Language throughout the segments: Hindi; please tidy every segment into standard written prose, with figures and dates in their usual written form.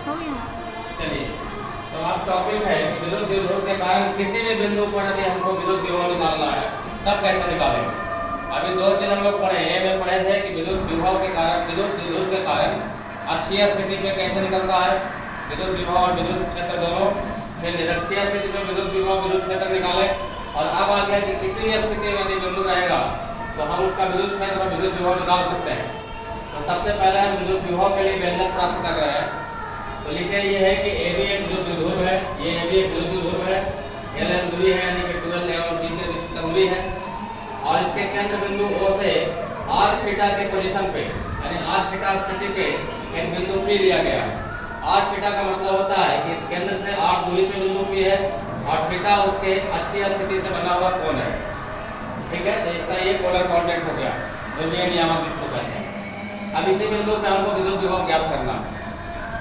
हो गया। चलिए, तो अब टॉपिक है कि विद्युत विभव के कारण किसी भी बिंदु पर यदि हमको विद्युत विभव निकालना है तब कैसे निकालेंगे। अभी दो चीज हम लोग पढ़े हैं, में पढ़े थे कि विद्युत विभव के कारण, विद्युत विभव के कारण अक्षीय स्थिति पे कैसे निकलता है विद्युत विभव और विद्युत क्षेत्र दोनों। फिर निरक्षीय स्थिति पे विद्युत विभव विद्युत क्षेत्र निकाले। और अब आ गया कि किसी भी स्थिति में यदि बिंदु रहेगा तो हम उसका विद्युत क्षेत्र और विद्युत विभव निकाल सकते हैं। तो सबसे पहले हम विद्युत विभव के लिए व्यंजक प्राप्त कर रहे हैं। तो लिखे ये है कि ए भी एक विद्युत विध्रुव है, ये ए भी एक विद्युत विध्रुव है, एल एल दूरी है यानी कि 12 और बी के बीच की दूरी है। और इसके केंद्र बिंदु O से r थीटा के पोजीशन पे यानी r थीटा स्थिति पे एक बिंदु P लिया गया। r थीटा का मतलब होता है कि इस केंद्र से r दूरी पे बिंदु P है और थीटा उसके अक्षीय स्थिति से बना हुआ कोण है। ठीक है, तो इसका ये पोलर कोऑर्डिनेट हो गया, ध्रुवीय नियामक जिसको कहते हैं। अब इसी बिंदु पे हमको विद्युत विभव ज्ञात करना है।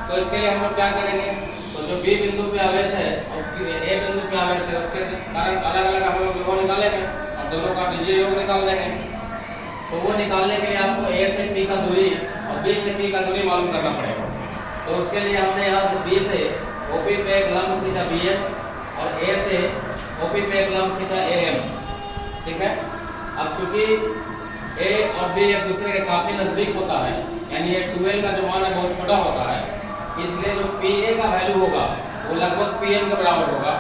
तो इसके लिए हम लोग क्या करेंगे, तो जो बी बिंदु पे आवेश है और ए बिंदु पे आवेश है उसके कारण अलग अलग हम लोग विभव निकालेंगे और दोनों का बीजीय योग निकाल देंगे। तो वो निकालने के लिए आपको ए से पी का दूरी और बी से पी का दूरी मालूम करना पड़ेगा। तो उसके लिए हमने यहाँ से बी से ओपी पे एक लंब खींचा बी एम और ए से ओपी पे एक लंब खींचा ए एम। ठीक है, अब चूंकि ए और बी एक दूसरे के काफी नजदीक होता है यानी ये 12 का जो मान है बहुत छोटा होता है, इसलिए जो PA का वैल्यू होगा वो लगभग PM के बराबर होगा।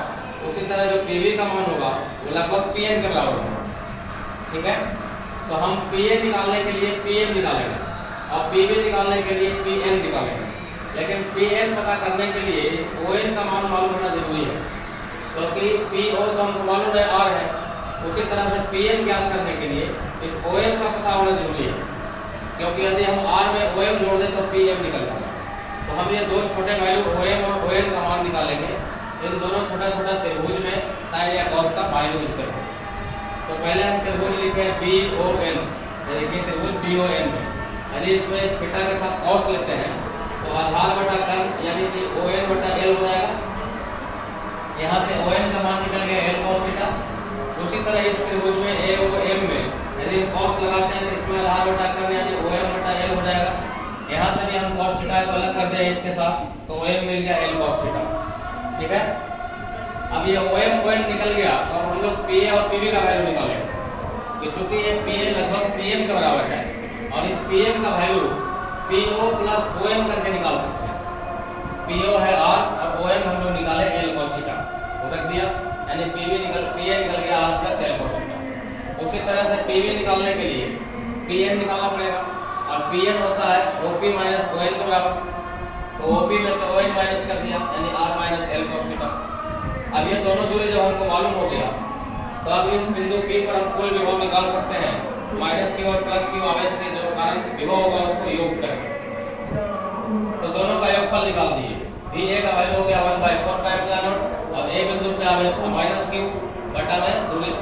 उसी तरह जो PB का मान होगा वो लगभग PM के बराबर होगा। ठीक है, तो हम PA निकालने के लिए PM निकालेंगे और PB निकालने के लिए PN निकालेंगे। लेकिन PN पता करने के लिए इस ON का मान मालूम होना जरूरी है, क्योंकि PO तो हमको मालूम है R है। उसी तरह से PN ज्ञात करने के लिए इस ON का पता होना जरूरी है, क्योंकि यदि हम R में OM जोड़ दें तो PM निकल जाएगा। तो हम ये दो छोटे वैल्यू OM और ON का मान निकालेंगे। इन दोनों छोटा छोटा त्रिभुज में साइन या कॉस का वैल्यू यूज करेंगे। तो पहले हम त्रिभुज लिखे BON, देखिए त्रिभुज BON में यदि इसमें इस थीटा के साथ कॉस लेते हैं तो आधार बटा कर्ण यानी कि ON बटा L हो जाएगा। यहाँ से ON का मान निकल गया L cos थीटा। उसी तरह इस त्रिभुज में AOM में यदि हम कॉस लगाते हैं तो इसमें आधार बटा कर्ण यानी OM बटा L हो जाएगा। यहाँ से भी हम cos थीटा को अलग कर दें इसके साथ तो OM मिल गया L cos थीटा। ठीक है, अब ये OM निकल गया तो हम लोग PA और PB का वैल्यू निकालेंगे। तो चूंकि ये PA लगभग PM के बराबर है और इस PM का वैल्यू PO प्लस OM करके निकाल सकते हैं। PO है R और OM हम लोग निकाले L cos थीटा, तो रख दिया यानी PA निकल गया R plus L cos theta. उसी तरह से PB निकालने के लिए PN निकालना पड़ेगा और PN होता है OP माइनस ON के बराबर। तो OP में से ON माइनस कर दिया यानी R minus L cos theta. अब ये दोनों दूरी जब हमको मालूम हो गया तो अब इस बिंदु P पर हम कुल विभव निकाल सकते हैं। माइनस Q और प्लस Q आवेश के जो कारण विभव होगा उसको योग करके, तो दोनों का योगफल निकाल दिए। VA का वैल्यू हो गया 1/4 पाई एप्सिलॉन नॉट और A बिंदु पे आवेश था माइनस Q बटा में दूरी